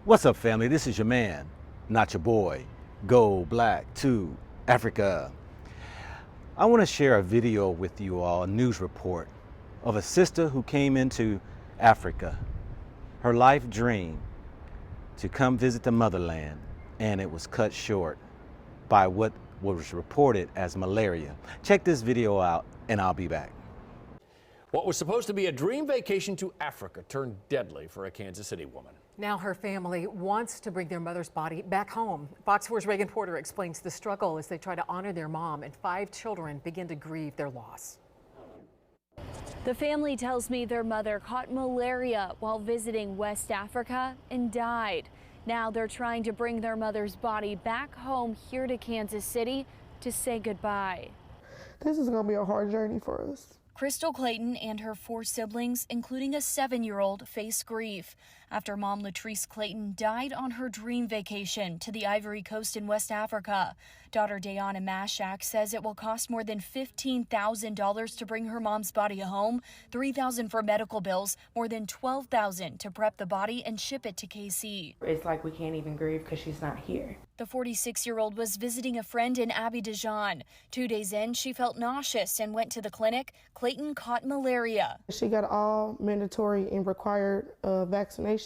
What's up, family? This is your man, not your boy. Go Black to Africa. I want to share a video with you all, a news report of a sister who came into Africa. Her life dream to come visit the motherland, and it was cut short by what was reported as malaria. Check this video out, and I'll be back. What was supposed to be a dream vacation to Africa turned deadly for a Kansas City woman. Now her family wants to bring their mother's body back home. Fox 4's Reagan Porter explains the struggle as they try to honor their mom and 5 children begin to grieve their loss. The family tells me their mother caught malaria while visiting West Africa and died. Now they're trying to bring their mother's body back home here to Kansas City to say goodbye. This is going to be a hard journey for us. Crystal Clayton and her 4 siblings, including a 7-year-old, face grief after mom Latrice Clayton died on her dream vacation to the Ivory Coast in West Africa. Daughter Dayana Mashak says it will cost more than $15,000 to bring her mom's body home, $3,000 for medical bills, more than $12,000 to prep the body and ship it to KC. It's like we can't even grieve because she's not here. The 46-year-old was visiting a friend in Abidjan. 2 days in, she felt nauseous and went to the clinic. Clayton caught malaria. She got all mandatory and required vaccinations.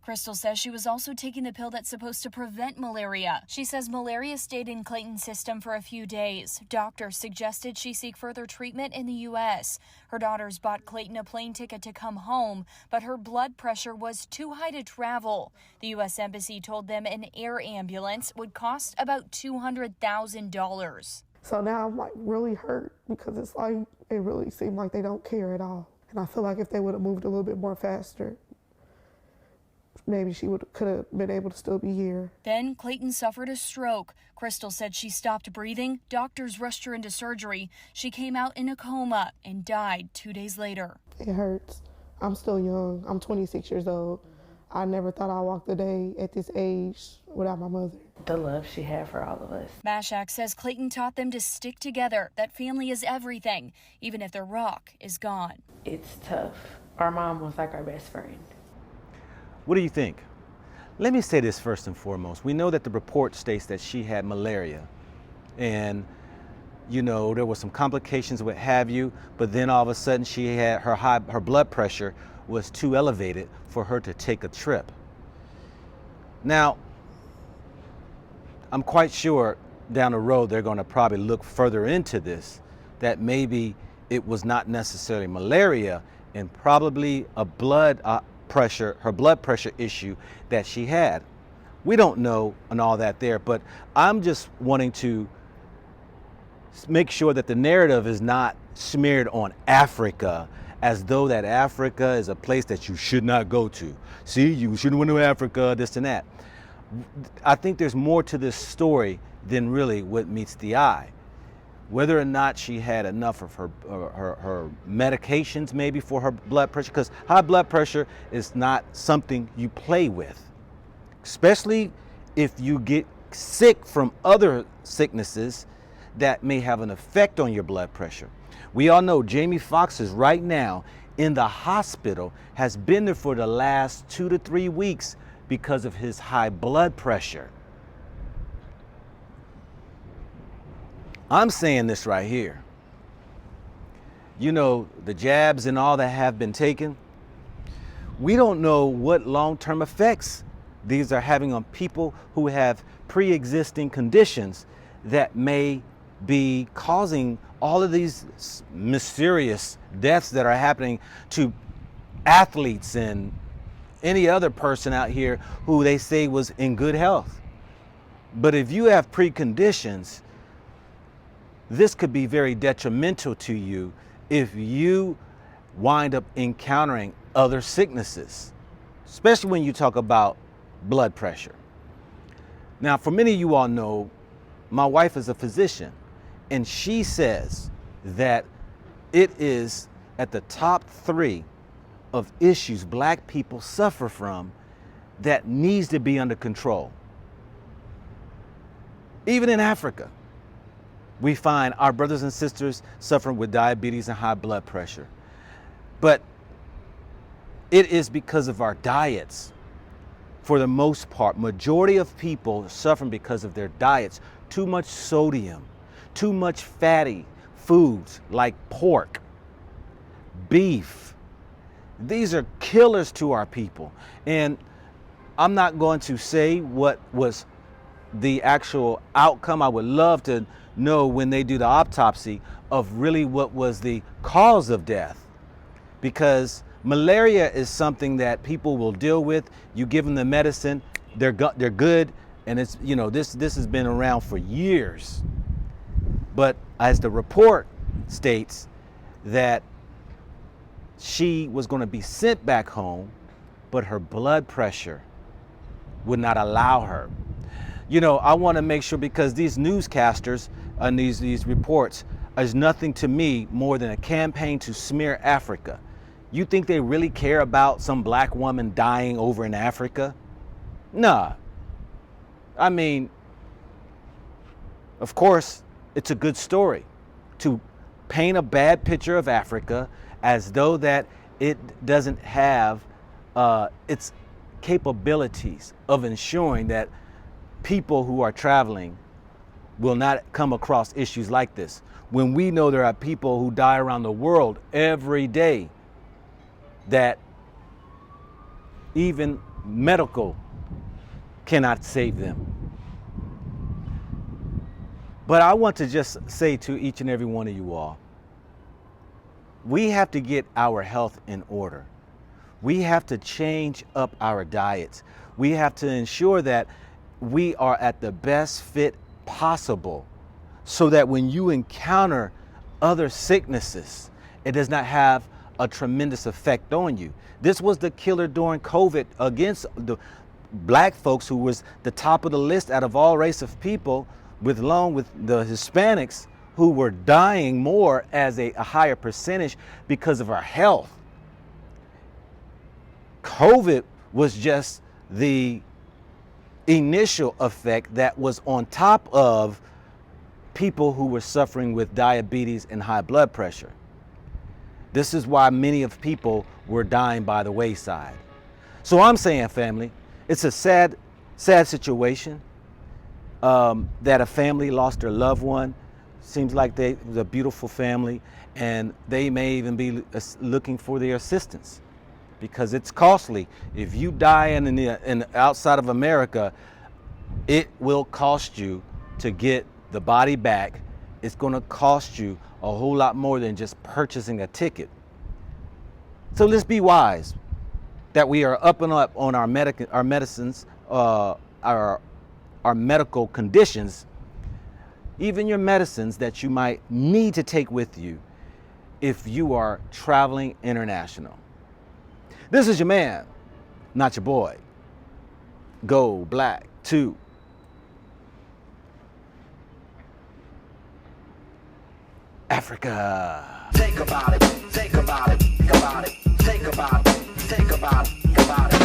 Crystal says she was also taking the pill that's supposed to prevent malaria. She says malaria stayed in Clayton's system for a few days. Doctors suggested she seek further treatment in the U.S. Her daughters bought Clayton a plane ticket to come home, but her blood pressure was too high to travel. The U.S. Embassy told them an air ambulance would cost about $200,000. So now I'm like really hurt because it's like it really seemed like they don't care at all. And I feel like if they would have moved a little bit more faster, maybe she could have been able to still be here. Then Clayton suffered a stroke. Crystal said she stopped breathing. Doctors rushed her into surgery. She came out in a coma and died 2 days later. It hurts. I'm still young. I'm 26 years old. I never thought I'd walk the day at this age without my mother. The love she had for all of us. Mashak says Clayton taught them to stick together, that family is everything, even if their rock is gone. It's tough. Our mom was like our best friend. What do you think? Let me say this first and foremost. We know that the report states that she had malaria, and you know, there were some complications, what have you, but then all of a sudden she had her blood pressure was too elevated for her to take a trip. Now, I'm quite sure down the road they're going to probably look further into this, that maybe it was not necessarily malaria and probably a her blood pressure issue that she had. We don't know and all that there, but I'm just wanting to make sure that the narrative is not smeared on Africa as though that Africa is a place that you should not go to. See, you shouldn't went to Africa, this and that. I think there's more to this story than really what meets the eye. Whether or not she had enough of her medications maybe for her blood pressure, because high blood pressure is not something you play with, especially if you get sick from other sicknesses that may have an effect on your blood pressure. We all know Jamie Foxx is right now in the hospital, has been there for the last 2 to 3 weeks because of his high blood pressure. I'm saying this right here. You know, the jabs and all that have been taken. We don't know what long-term effects these are having on people who have pre-existing conditions that may be causing all of these mysterious deaths that are happening to athletes and any other person out here who they say was in good health. But if you have preconditions, this could be very detrimental to you if you wind up encountering other sicknesses, especially when you talk about blood pressure. Now, for many of you all know, my wife is a physician, and she says that it is at the top 3 of issues black people suffer from that needs to be under control. Even in Africa, we find our brothers and sisters suffering with diabetes and high blood pressure. But it is because of our diets, for the most part, majority of people suffering because of their diets. Too much sodium, too much fatty foods like pork, beef. These are killers to our people. And I'm not going to say what was the actual outcome. I would love to know when they do the autopsy of really what was the cause of death, because malaria is something that people will deal with. You give them the medicine, they're good, and it's, you know, this has been around for years. But as the report states, that she was going to be sent back home, but her blood pressure would not allow her. You know, I want to make sure, because these newscasters and these reports is nothing to me more than a campaign to smear Africa. You think they really care about some black woman dying over in Africa? Nah. I mean, of course, it's a good story to paint a bad picture of Africa as though that it doesn't have its capabilities of ensuring that people who are traveling will not come across issues like this, when we know there are people who die around the world every day that even medical cannot save them. But I want to just say to each and every one of you all, we have to get our health in order. We have to change up our diets. We have to ensure that we are at the best fit possible, so that when you encounter other sicknesses, it does not have a tremendous effect on you. This was the killer during COVID against the black folks, who was the top of the list out of all race of people, along with the Hispanics, who were dying more as a higher percentage because of our health. COVID was just the initial effect that was on top of people who were suffering with diabetes and high blood pressure. This is why many of people were dying by the wayside. So I'm saying, family, it's a sad situation that a family lost their loved one. Seems like it was a beautiful family, and they may even be looking for their assistance, because it's costly. If you die in outside of America, it will cost you to get the body back. It's going to cost you a whole lot more than just purchasing a ticket. So let's be wise that we are up and up on our medicines, our medical conditions, even your medicines that you might need to take with you if you are traveling international. This is your man, not your boy. Go Black 2. Africa. Think about it, think about it, think about it, think about it, think about it, think about it.